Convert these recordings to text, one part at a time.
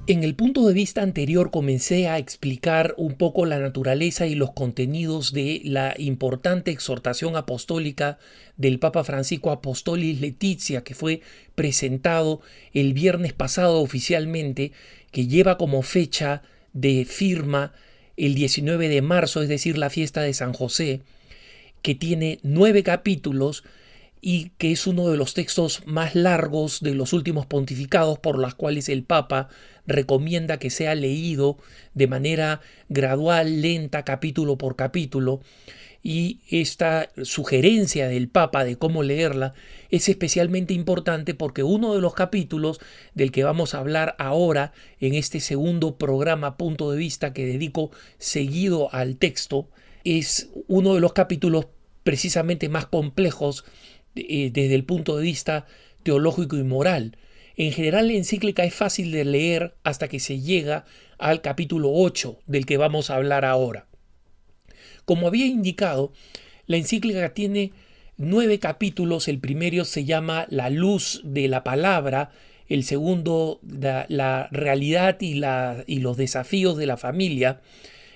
En el punto de vista anterior comencé a explicar un poco la naturaleza y los contenidos de la importante exhortación apostólica del Papa Francisco Apostolis Laetitia, que fue presentado el viernes pasado oficialmente, que lleva como fecha de firma el 19 de marzo, es decir, la fiesta de San José, que tiene 9 capítulos y que es uno de los textos más largos de los últimos pontificados, por los cuales el Papa recomienda que sea leído de manera gradual, lenta, capítulo por capítulo. Y esta sugerencia del Papa de cómo leerla es especialmente importante porque uno de los capítulos del que vamos a hablar ahora en este segundo programa Punto de Vista, que dedico seguido al texto, es uno de los capítulos precisamente más complejos desde el punto de vista teológico y moral. En general, la encíclica es fácil de leer hasta que se llega al capítulo 8 del que vamos a hablar ahora. Como había indicado, la encíclica tiene 9 capítulos. El primero se llama La luz de la palabra, el segundo la realidad y los desafíos de la familia.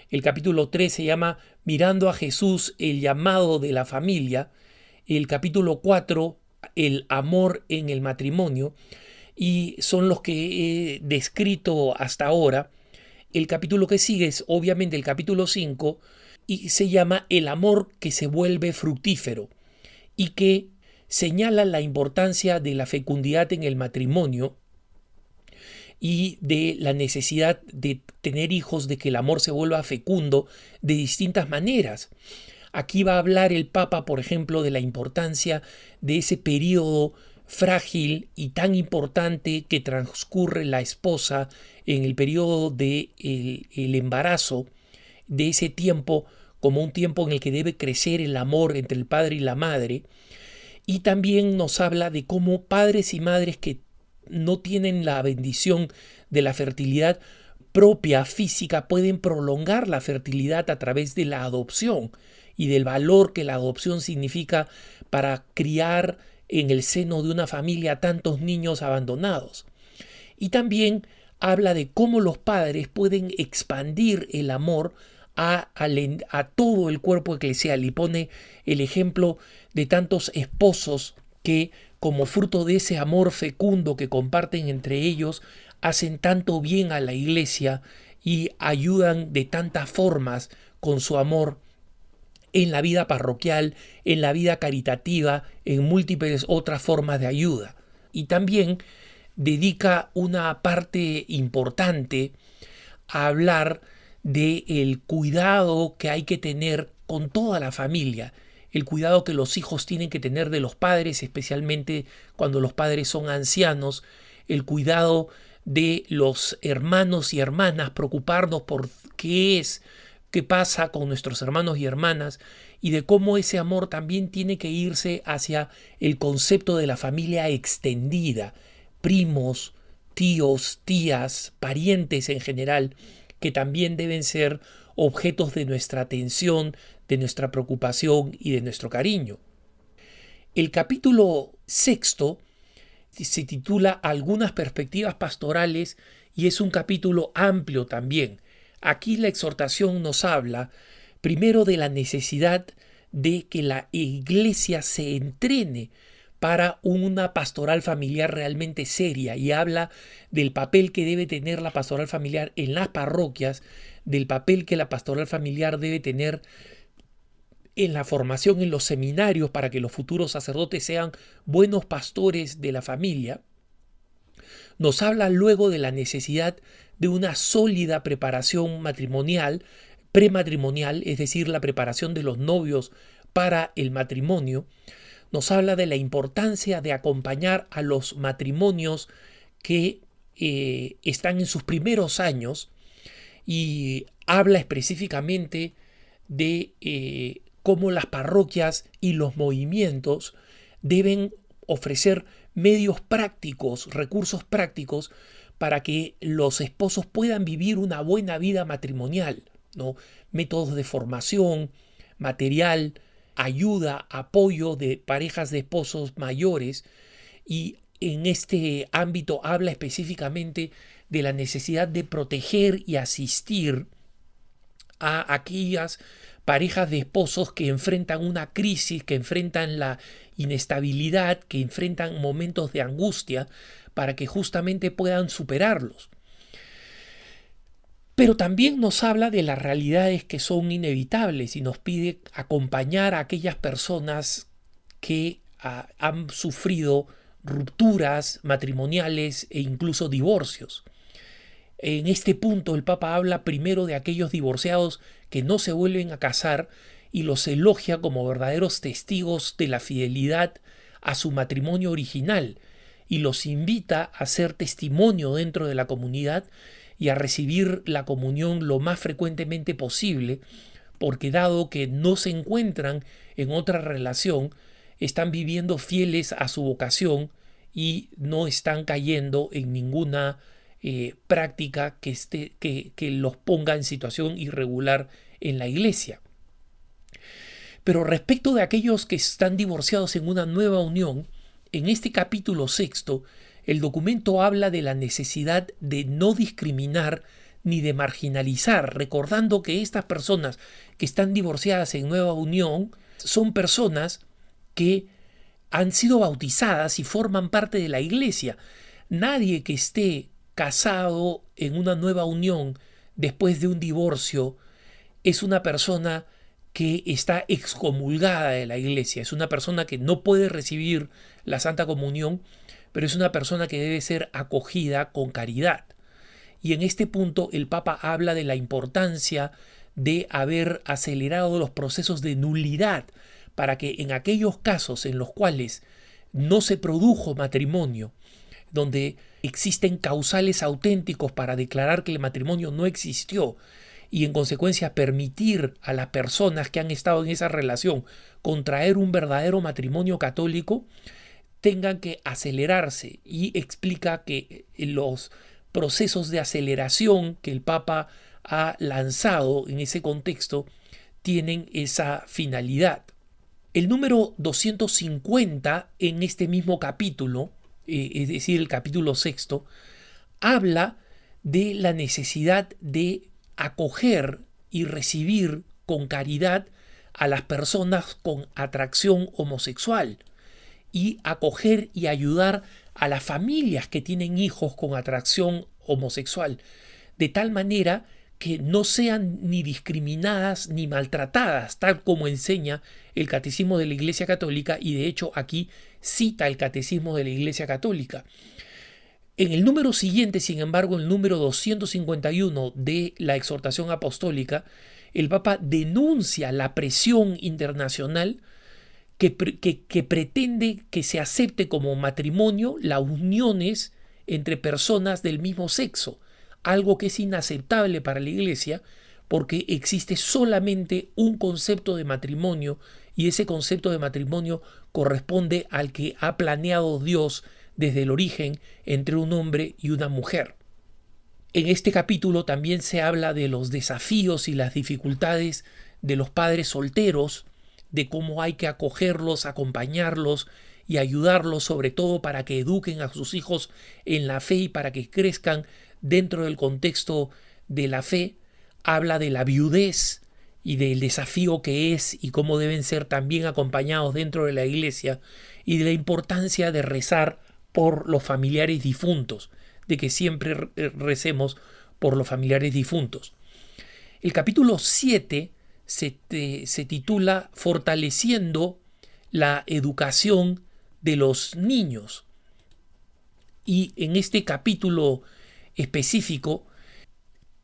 El capítulo 3 se llama Mirando a Jesús, el llamado de la familia. El capítulo 4, el amor en el matrimonio, y son los que he descrito hasta ahora. El capítulo que sigue es obviamente el capítulo 5 y se llama El amor que se vuelve fructífero, y que señala la importancia de la fecundidad en el matrimonio y de la necesidad de tener hijos, de que el amor se vuelva fecundo de distintas maneras. Aquí va a hablar el Papa, por ejemplo, de la importancia de ese periodo frágil y tan importante que transcurre la esposa en el periodo del embarazo, de ese tiempo como un tiempo en el que debe crecer el amor entre el padre y la madre. Y también nos habla de cómo padres y madres que no tienen la bendición de la fertilidad propia física pueden prolongar la fertilidad a través de la adopción y del valor que la adopción significa para criar en el seno de una familia tantos niños abandonados. Y también habla de cómo los padres pueden expandir el amor a todo el cuerpo eclesial, y pone el ejemplo de tantos esposos que, como fruto de ese amor fecundo que comparten entre ellos, hacen tanto bien a la iglesia y ayudan de tantas formas con su amor en la vida parroquial, en la vida caritativa, en múltiples otras formas de ayuda. Y también dedica una parte importante a hablar del cuidado que hay que tener con toda la familia, el cuidado que los hijos tienen que tener de los padres, especialmente cuando los padres son ancianos, el cuidado de los hermanos y hermanas, preocuparnos por qué pasa con nuestros hermanos y hermanas, y de cómo ese amor también tiene que irse hacia el concepto de la familia extendida, primos, tíos, tías, parientes en general, que también deben ser objetos de nuestra atención, de nuestra preocupación y de nuestro cariño. El capítulo 6 se titula Algunas perspectivas pastorales y es un capítulo amplio también. Aquí la exhortación nos habla primero de la necesidad de que la iglesia se entrene para una pastoral familiar realmente seria, y habla del papel que debe tener la pastoral familiar en las parroquias, del papel que la pastoral familiar debe tener en la formación en los seminarios para que los futuros sacerdotes sean buenos pastores de la familia. Nos habla luego de la necesidad de una sólida preparación matrimonial, prematrimonial, es decir, la preparación de los novios para el matrimonio. Nos habla de la importancia de acompañar a los matrimonios que están en sus primeros años, y habla específicamente de cómo las parroquias y los movimientos deben ofrecer medios prácticos, recursos prácticos para que los esposos puedan vivir una buena vida matrimonial, ¿no? Métodos de formación, material, ayuda, apoyo de parejas de esposos mayores, y en este ámbito habla específicamente de la necesidad de proteger y asistir a aquellas parejas de esposos que enfrentan una crisis, que enfrentan la inestabilidad, que enfrentan momentos de angustia, para que justamente puedan superarlos. Pero también nos habla de las realidades que son inevitables y nos pide acompañar a aquellas personas que han sufrido rupturas matrimoniales e incluso divorcios. En este punto el Papa habla primero de aquellos divorciados que no se vuelven a casar y los elogia como verdaderos testigos de la fidelidad a su matrimonio original y los invita a ser testimonio dentro de la comunidad y a recibir la comunión lo más frecuentemente posible, porque dado que no se encuentran en otra relación, están viviendo fieles a su vocación y no están cayendo en ninguna práctica que los ponga en situación irregular en la iglesia. Pero respecto de aquellos que están divorciados en una nueva unión, en este capítulo 6, el documento habla de la necesidad de no discriminar ni de marginalizar, recordando que estas personas que están divorciadas en nueva unión son personas que han sido bautizadas y forman parte de la iglesia. Nadie que esté casado en una nueva unión después de un divorcio es una persona que está excomulgada de la iglesia, es una persona que no puede recibir la Santa Comunión, pero es una persona que debe ser acogida con caridad. Y en este punto el Papa habla de la importancia de haber acelerado los procesos de nulidad para que en aquellos casos en los cuales no se produjo matrimonio, donde existen causales auténticos para declarar que el matrimonio no existió y en consecuencia permitir a las personas que han estado en esa relación contraer un verdadero matrimonio católico, tengan que acelerarse, y explica que los procesos de aceleración que el Papa ha lanzado en ese contexto tienen esa finalidad. El número 250 en este mismo capítulo, es decir, el capítulo 6, habla de la necesidad de acoger y recibir con caridad a las personas con atracción homosexual y acoger y ayudar a las familias que tienen hijos con atracción homosexual, de tal manera que no sean ni discriminadas ni maltratadas, tal como enseña el Catecismo de la Iglesia Católica, y de hecho aquí cita el Catecismo de la Iglesia Católica. En el número siguiente, sin embargo, el número 251 de la exhortación apostólica, el Papa denuncia la presión internacional que pretende que se acepte como matrimonio las uniones entre personas del mismo sexo, algo que es inaceptable para la Iglesia porque existe solamente un concepto de matrimonio y ese concepto de matrimonio corresponde al que ha planeado Dios desde el origen entre un hombre y una mujer. En este capítulo también se habla de los desafíos y las dificultades de los padres solteros, de cómo hay que acogerlos, acompañarlos y ayudarlos, sobre todo para que eduquen a sus hijos en la fe y para que crezcan dentro del contexto de la fe. Habla de la viudez y del desafío que es y cómo deben ser también acompañados dentro de la iglesia, y de la importancia de rezar por los familiares difuntos, de que siempre recemos por los familiares difuntos. El capítulo 7 se titula Fortaleciendo la educación de los niños. Y en este capítulo específico,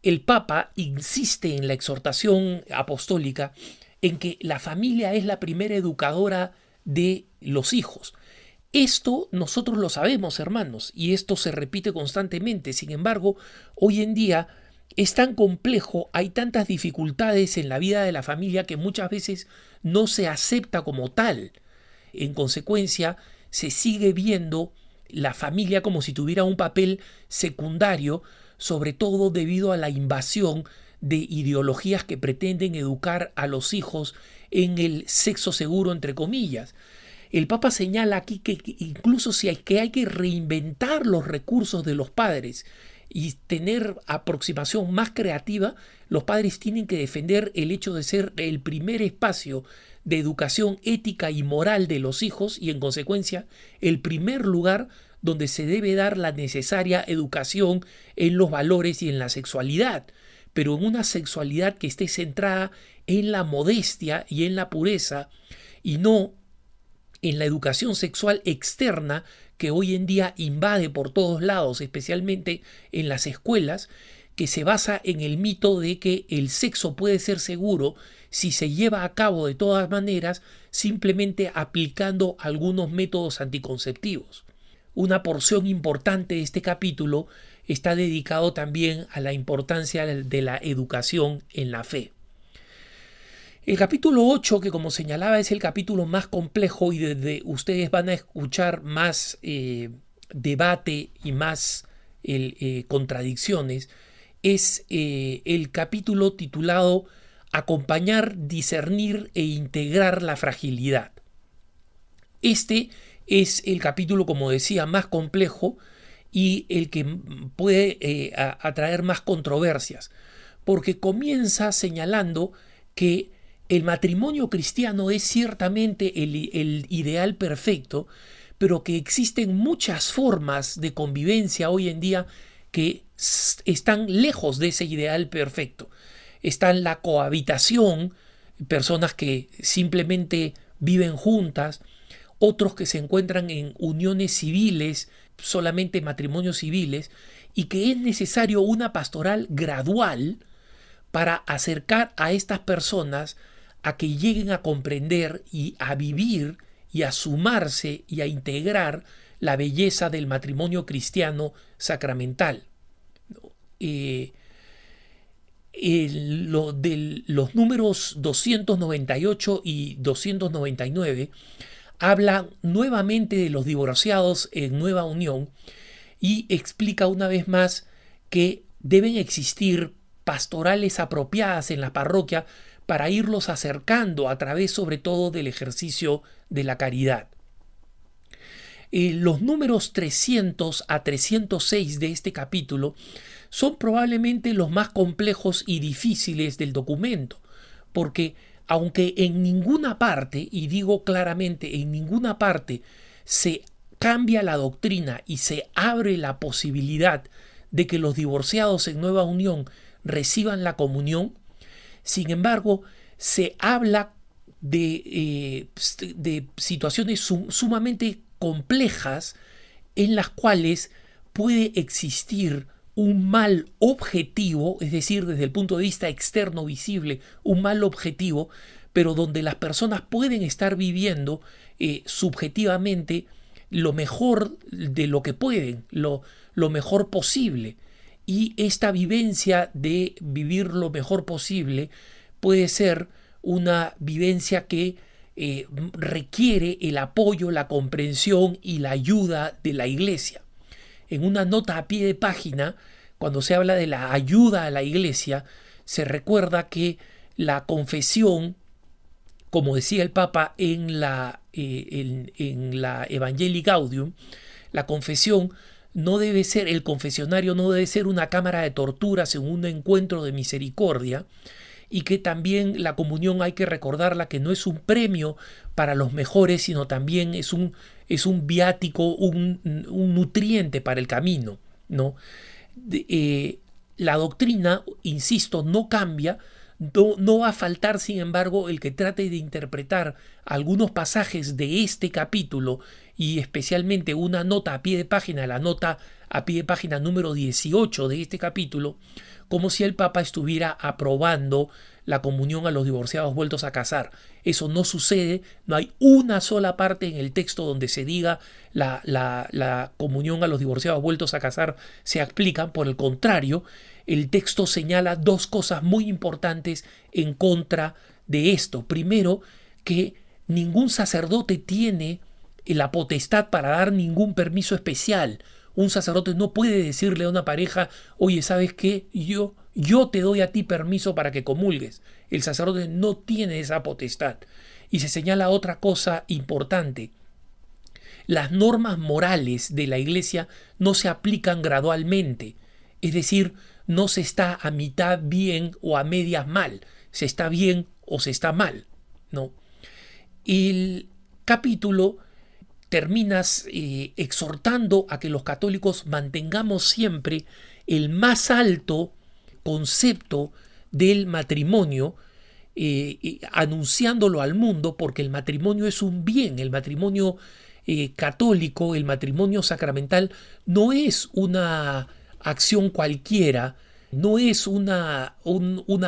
el Papa insiste en la exhortación apostólica en que la familia es la primera educadora de los hijos. Esto nosotros lo sabemos, hermanos, y esto se repite constantemente. Sin embargo, hoy en día es tan complejo, hay tantas dificultades en la vida de la familia que muchas veces no se acepta como tal. En consecuencia, se sigue viendo la familia como si tuviera un papel secundario, sobre todo debido a la invasión de ideologías que pretenden educar a los hijos en el sexo seguro, entre comillas. El Papa señala aquí que incluso si hay que reinventar los recursos de los padres y tener aproximación más creativa, los padres tienen que defender el hecho de ser el primer espacio de educación ética y moral de los hijos y en consecuencia el primer lugar donde se debe dar la necesaria educación en los valores y en la sexualidad, pero en una sexualidad que esté centrada en la modestia y en la pureza y no en la educación sexual externa que hoy en día invade por todos lados, especialmente en las escuelas, que se basa en el mito de que el sexo puede ser seguro si se lleva a cabo de todas maneras simplemente aplicando algunos métodos anticonceptivos. Una porción importante de este capítulo está dedicado también a la importancia de la educación en la fe. El capítulo 8, que como señalaba es el capítulo más complejo y donde ustedes van a escuchar más debate y más contradicciones, es el capítulo titulado Acompañar, discernir e integrar la fragilidad. Este es el capítulo, como decía, más complejo y el que puede atraer más controversias, porque comienza señalando que el matrimonio cristiano es ciertamente el ideal perfecto, pero que existen muchas formas de convivencia hoy en día que están lejos de ese ideal perfecto. Está en la cohabitación, personas que simplemente viven juntas, otros que se encuentran en uniones civiles, solamente matrimonios civiles, y que es necesario una pastoral gradual para acercar a estas personas a que lleguen a comprender y a vivir y a sumarse y a integrar la belleza del matrimonio cristiano sacramental. Los números 298 y 299 hablan nuevamente de los divorciados en nueva unión y explica una vez más que deben existir pastorales apropiadas en la parroquia para irlos acercando a través sobre todo del ejercicio de la caridad. Los números 300 a 306 de este capítulo son probablemente los más complejos y difíciles del documento, porque aunque en ninguna parte, y digo claramente, en ninguna parte se cambia la doctrina y se abre la posibilidad de que los divorciados en nueva unión reciban la comunión, sin embargo, se habla de situaciones sumamente complejas en las cuales puede existir un mal objetivo, es decir, desde el punto de vista externo visible, un mal objetivo, pero donde las personas pueden estar viviendo subjetivamente lo mejor de lo que pueden, lo mejor posible. Y esta vivencia de vivir lo mejor posible puede ser una vivencia que requiere el apoyo, la comprensión y la ayuda de la Iglesia. En una nota a pie de página, cuando se habla de la ayuda a la Iglesia, se recuerda que la confesión, como decía el Papa en la Evangelii Gaudium, la confesión no debe ser, el confesionario no debe ser una cámara de torturas en un encuentro de misericordia, y que también la comunión hay que recordarla que no es un premio para los mejores, sino también es un viático, un nutriente para el camino, ¿no? La doctrina, insisto, no cambia. No va a faltar, sin embargo, el que trate de interpretar algunos pasajes de este capítulo y especialmente una nota a pie de página, la nota a pie de página número 18 de este capítulo, como si el Papa estuviera aprobando la comunión a los divorciados vueltos a casar. Eso no sucede, no hay una sola parte en el texto donde se diga la comunión a los divorciados vueltos a casar se aplican. Por el contrario, el texto señala dos cosas muy importantes en contra de esto. Primero, que ningún sacerdote tiene la potestad para dar ningún permiso especial. Un sacerdote no puede decirle a una pareja, oye, ¿sabes qué? Yo te doy a ti permiso para que comulgues. El sacerdote no tiene esa potestad. Y se señala otra cosa importante. Las normas morales de la Iglesia no se aplican gradualmente. Es decir, no se está a mitad bien o a medias mal, se está bien o se está mal, ¿no? El capítulo terminas exhortando a que los católicos mantengamos siempre el más alto concepto del matrimonio, anunciándolo al mundo, porque el matrimonio es un bien. El matrimonio católico, el matrimonio sacramental, no es una acción cualquiera, no es una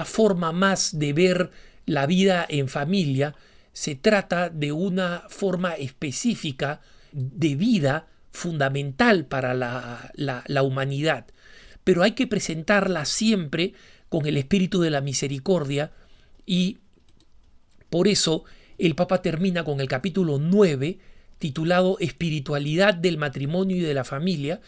forma más de ver la vida en familia. Se trata de una forma específica de vida fundamental para la humanidad, pero hay que presentarla siempre con el espíritu de la misericordia, y por eso el Papa termina con el capítulo 9, titulado Espiritualidad del matrimonio y de la familia,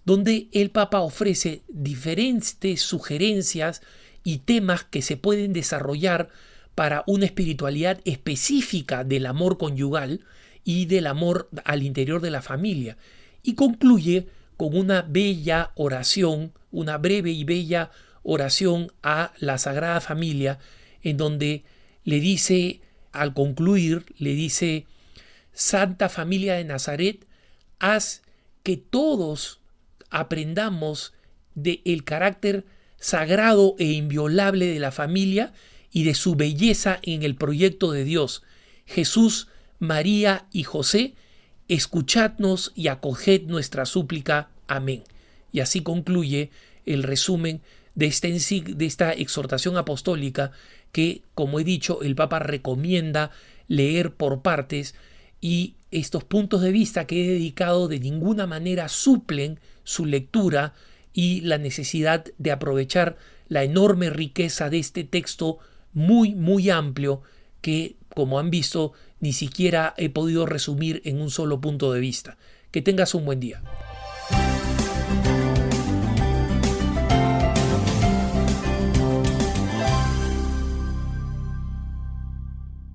donde el Papa ofrece diferentes sugerencias y temas que se pueden desarrollar para una espiritualidad específica del amor conyugal y del amor al interior de la familia. Y concluye con una bella oración, una breve y bella oración a la Sagrada Familia, en donde le dice, al concluir, le dice: Santa Familia de Nazaret, haz que todos aprendamos del carácter sagrado e inviolable de la familia y de su belleza en el proyecto de Dios. Jesús, María y José, escuchadnos y acoged nuestra súplica. Amén. Y así concluye el resumen de esta exhortación apostólica que, como he dicho, el Papa recomienda leer por partes, y estos puntos de vista que he dedicado de ninguna manera suplen su lectura y la necesidad de aprovechar la enorme riqueza de este texto muy, muy amplio que, como han visto, ni siquiera he podido resumir en un solo punto de vista. Que tengas un buen día.